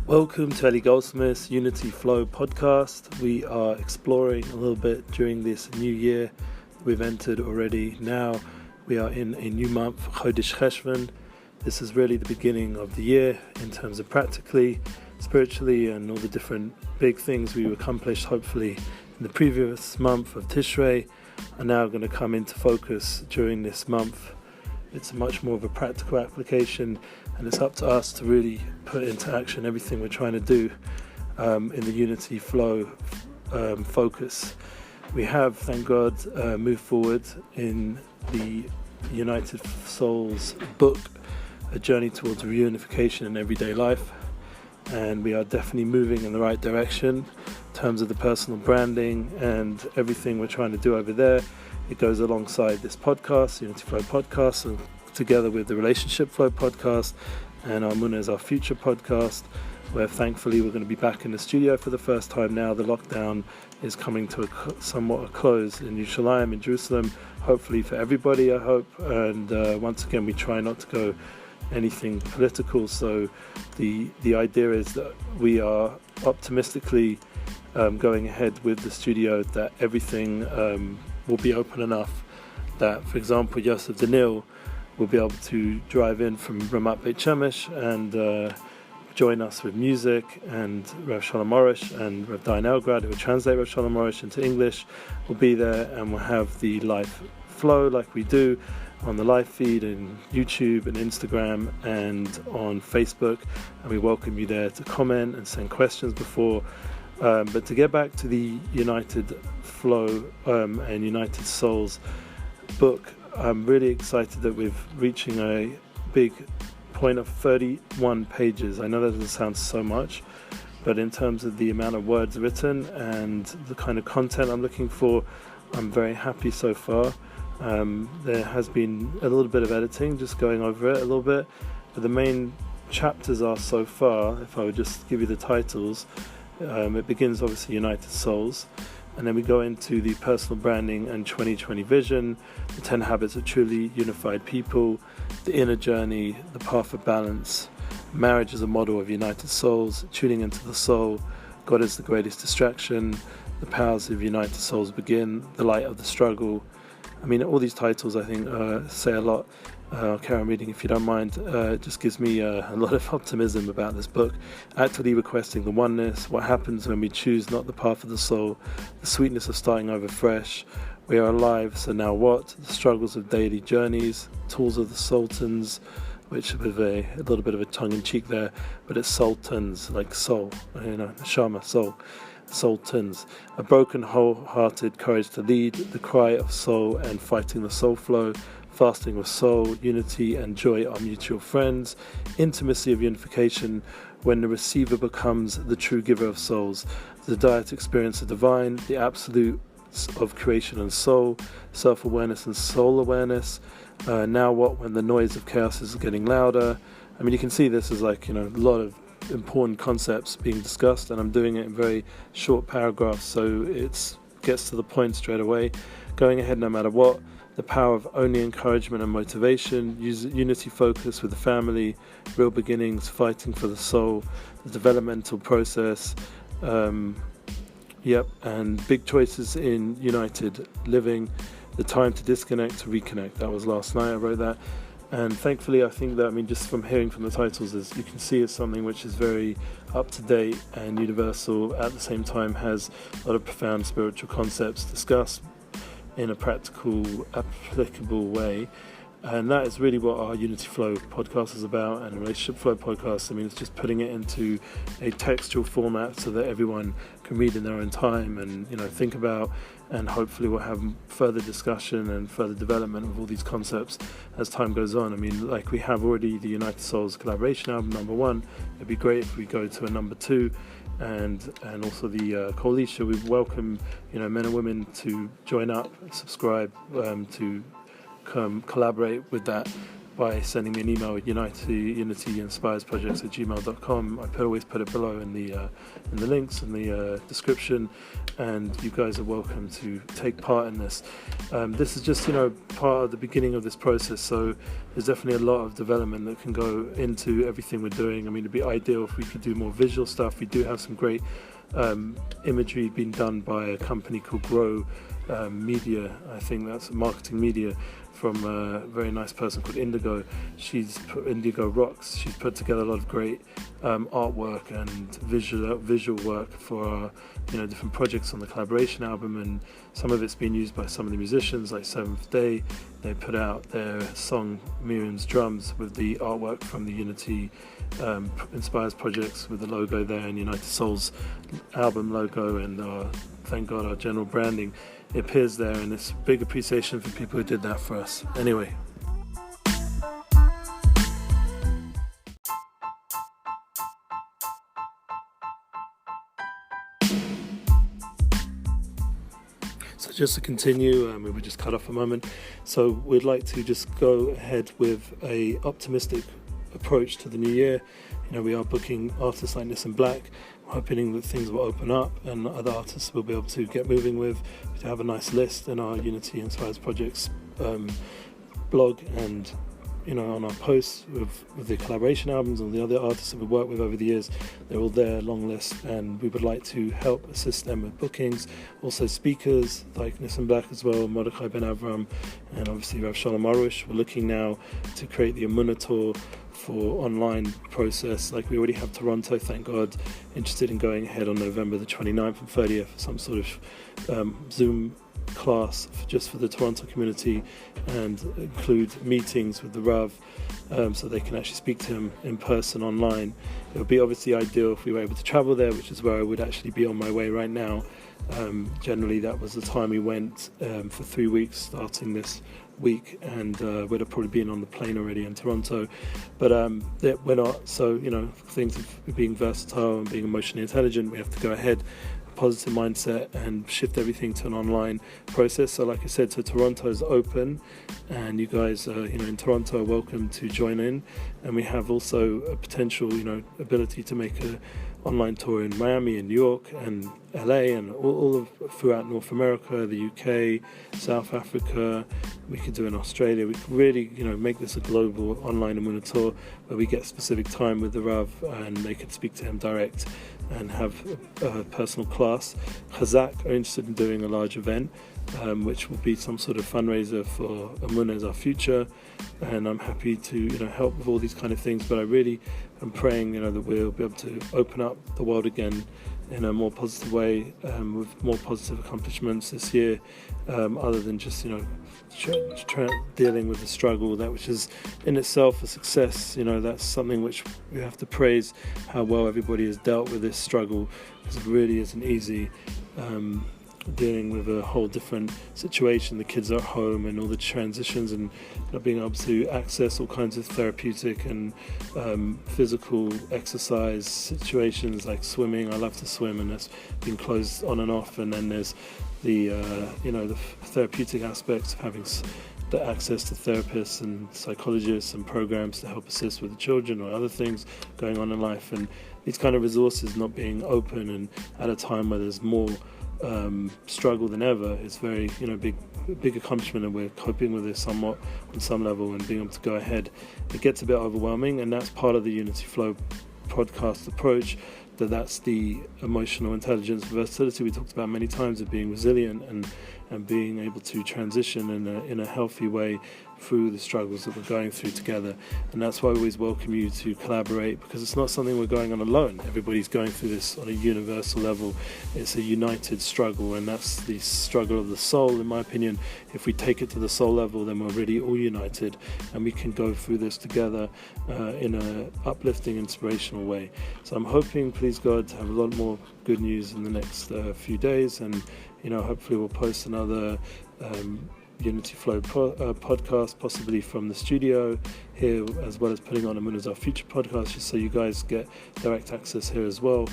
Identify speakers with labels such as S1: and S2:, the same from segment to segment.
S1: Welcome to Ellie Goldsmith's Unity Flow podcast. We are exploring a little bit during this new year we've entered already. Now we are in a new month, Chodesh Cheshvan. This is really the beginning of the year in terms of practically, spiritually, and all the different big things we accomplished hopefully in the previous month of Tishrei are now going to come into focus during this month. It's much more of a practical application, and it's up to us to really put into action everything we're trying to do in the Unity Flow focus. We have, thank God, moved forward in the United Souls book, A Journey Towards Reunification in Everyday Life, and we are definitely moving in the right direction in terms of the personal branding and everything we're trying to do over there. It goes alongside this podcast, Unity Flow podcast, and together with the Relationship Flow podcast and our Munah is Our Future podcast, where thankfully we're going to be back in the studio for the first time now. The lockdown is coming to somewhat a close in Yerushalayim, in Jerusalem, hopefully for everybody, I hope. And once again, we try not to go anything political, so the idea is that we are optimistically going ahead with the studio, that everything will be open enough that, for example, Yosef Danil will be able to drive in from Ramat Beit Shemesh and join us with music, and Rav Shalom Morish and Rav Dayan Elgrad, who will translate Rav Shalom Morish into English, will be there, and we'll have the live flow like we do on the live feed in YouTube and Instagram and on Facebook, and we welcome you there to comment and send questions before. But to get back to the United Flow and United Souls book, I'm really excited that we're reaching a big point of 31 pages. I know that doesn't sound so much, but in terms of the amount of words written and the kind of content I'm looking for, I'm very happy so far. There has been a little bit of editing, just going over it a little bit, but the main chapters are so far, if I would just give you the titles, it begins obviously United Souls, and then we go into the personal branding and 2020 vision, the 10 habits of truly unified people, the inner journey, the path of balance, marriage as a model of United Souls, tuning into the soul, God is the greatest distraction, the powers of United Souls begin, the light of the struggle. I mean, all these titles I think say a lot. I'll carry on reading if you don't mind. It just gives me a lot of optimism about this book. Actively requesting the oneness, what happens when we choose not the path of the soul, the sweetness of starting over fresh, we are alive, so now what, the struggles of daily journeys, tools of the sultans, which with a little bit of a tongue-in-cheek there, but it's sultans, like soul, neshama, soul. Sultans, a broken, wholehearted courage to lead, the cry of soul and fighting the soul flow, fasting with soul, unity and joy are mutual friends, intimacy of unification, when the receiver becomes the true giver of souls, the desire to experience the divine, the absolute of creation and soul, self-awareness and soul awareness. Now what when the noise of chaos is getting louder? I mean, you can see this is like, a lot of important concepts being discussed, and I'm doing it in very short paragraphs, so it gets to the point straight away. Going ahead no matter what, the power of only encouragement and motivation, unity focus with the family, real beginnings, fighting for the soul, the developmental process, and big choices in united living, the time to disconnect to reconnect. That was last night I wrote that. And thankfully, I think that, just from hearing from the titles, as you can see, it's something which is very up-to-date and universal, at the same time has a lot of profound spiritual concepts discussed in a practical, applicable way. And that is really what our Unity Flow podcast is about, and a Relationship Flow podcast. It's just putting it into a textual format so that everyone can read in their own time and, think about, and hopefully we'll have further discussion and further development of all these concepts as time goes on. Like we have already the United Souls collaboration album, number 1. It'd be great if we go to a number 2, and also the coalition. We welcome, men and women to join up, subscribe, to collaborate with that by sending me an email at UnityInspiresProjects@gmail.com. I always put it below in the links in the description, and you guys are welcome to take part in this. This is just part of the beginning of this process, so there's definitely a lot of development that can go into everything we're doing. I mean, it'd be ideal if we could do more visual stuff. We do have some great imagery being done by a company called Grow Media. I think that's marketing media, from a very nice person called Indigo. Indigo Rocks. She's put together a lot of great artwork and visual work for our different projects on the collaboration album, and some of it's been used by some of the musicians, like Seventh Day. They put out their song Miriam's Drums with the artwork from the Unity Inspires Projects with the logo there, and United Souls album logo, and thank God our general branding, it appears there, and it's big appreciation for people who did that for us. Anyway. So just to continue, we were just cut off a moment. So we'd like to just go ahead with a optimistic approach to the new year. We are booking artists like Nissan Black, hoping that things will open up and other artists will be able to get moving with. We have a nice list in our Unity Inspires Projects blog, and on our posts with the collaboration albums and the other artists that we've worked with over the years. They're all there, long list, and we would like to help assist them with bookings. Also speakers like Nissan Black as well, Mordechai Ben Avram, and obviously Rav Shalom Arush. We're looking now to create the Emunah tour for online process. Like, we already have Toronto, thank God, interested in going ahead on November the 29th and 30th for some sort of Zoom class just for the Toronto community, and include meetings with the Rav, so they can actually speak to him in person online. It would be obviously ideal if we were able to travel there, which is where I would actually be on my way right now. Generally that was the time we went for 3 weeks starting this week, and we'd have probably been on the plane already in Toronto, but we're not. So things of being versatile and being emotionally intelligent, we have to go ahead, positive mindset, and shift everything to an online process. So like I said, so Toronto is open, and you guys in Toronto are welcome to join in, and we have also a potential ability to make a online tour in Miami and New York and LA and all throughout North America, the UK, South Africa. We could do in Australia. We could really make this a global online Emunah tour where we get specific time with the Rav and they could speak to him direct and have a personal class. Chazak are interested in doing a large event, which will be some sort of fundraiser for Emunah as our future, and I'm happy to help with all these kind of things. But I really am praying that we'll be able to open up the world again in a more positive way, with more positive accomplishments this year, other than just dealing with the struggle, that which is in itself a success. That's something which we have to praise, how well everybody has dealt with this struggle, because it really isn't easy. Dealing with a whole different situation, the kids are at home and all the transitions, and not being able to access all kinds of therapeutic and physical exercise situations like swimming. I love to swim, and that's been closed on and off. And then there's the the therapeutic aspects of having the access to therapists and psychologists and programs to help assist with the children or other things going on in life, and these kind of resources not being open, and at a time where there's more struggle than ever. It's very big accomplishment, and we're coping with this somewhat on some level and being able to go ahead. It gets a bit overwhelming, and that's part of the Unity Flow podcast approach, that's the emotional intelligence and versatility we talked about many times, of being resilient and being able to transition in a healthy way through the struggles that we're going through together. And that's why we always welcome you to collaborate, because it's not something we're going on alone. Everybody's going through this on a universal level. It's a united struggle, and that's the struggle of the soul, in my opinion. If we take it to the soul level, then we're really all united, and we can go through this together in an uplifting, inspirational way. So I'm hoping, please God, to have a lot more good news in the next few days, and hopefully we'll post another Unity Flow podcast, possibly from the studio here, as well as putting on Emunah Our Future podcast, just so you guys get direct access here as well.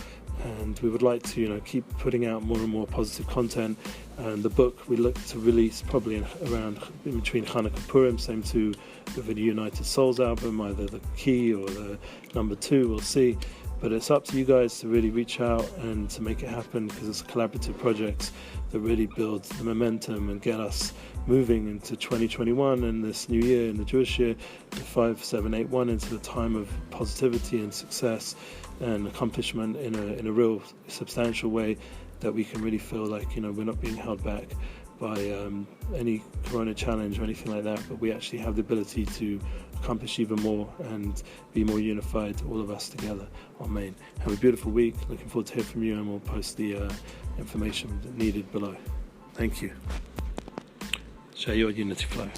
S1: and we would like to keep putting out more and more positive content. And the book we look to release probably around in between Hanukkah Purim, same too with the United Souls album, either the key or the number 2, we'll see. But it's up to you guys to really reach out and to make it happen, because it's a collaborative project that really builds the momentum and get us moving into 2021 and this new year, in the Jewish year, 5781, into the time of positivity and success and accomplishment in a real substantial way, that we can really feel like we're not being held back by any corona challenge or anything like that, but we actually have the ability to accomplish even more and be more unified, all of us together. Amen. Have a beautiful week. Looking forward to hear from you, and we'll post the information needed below. Thank you. Share your Unity Flow.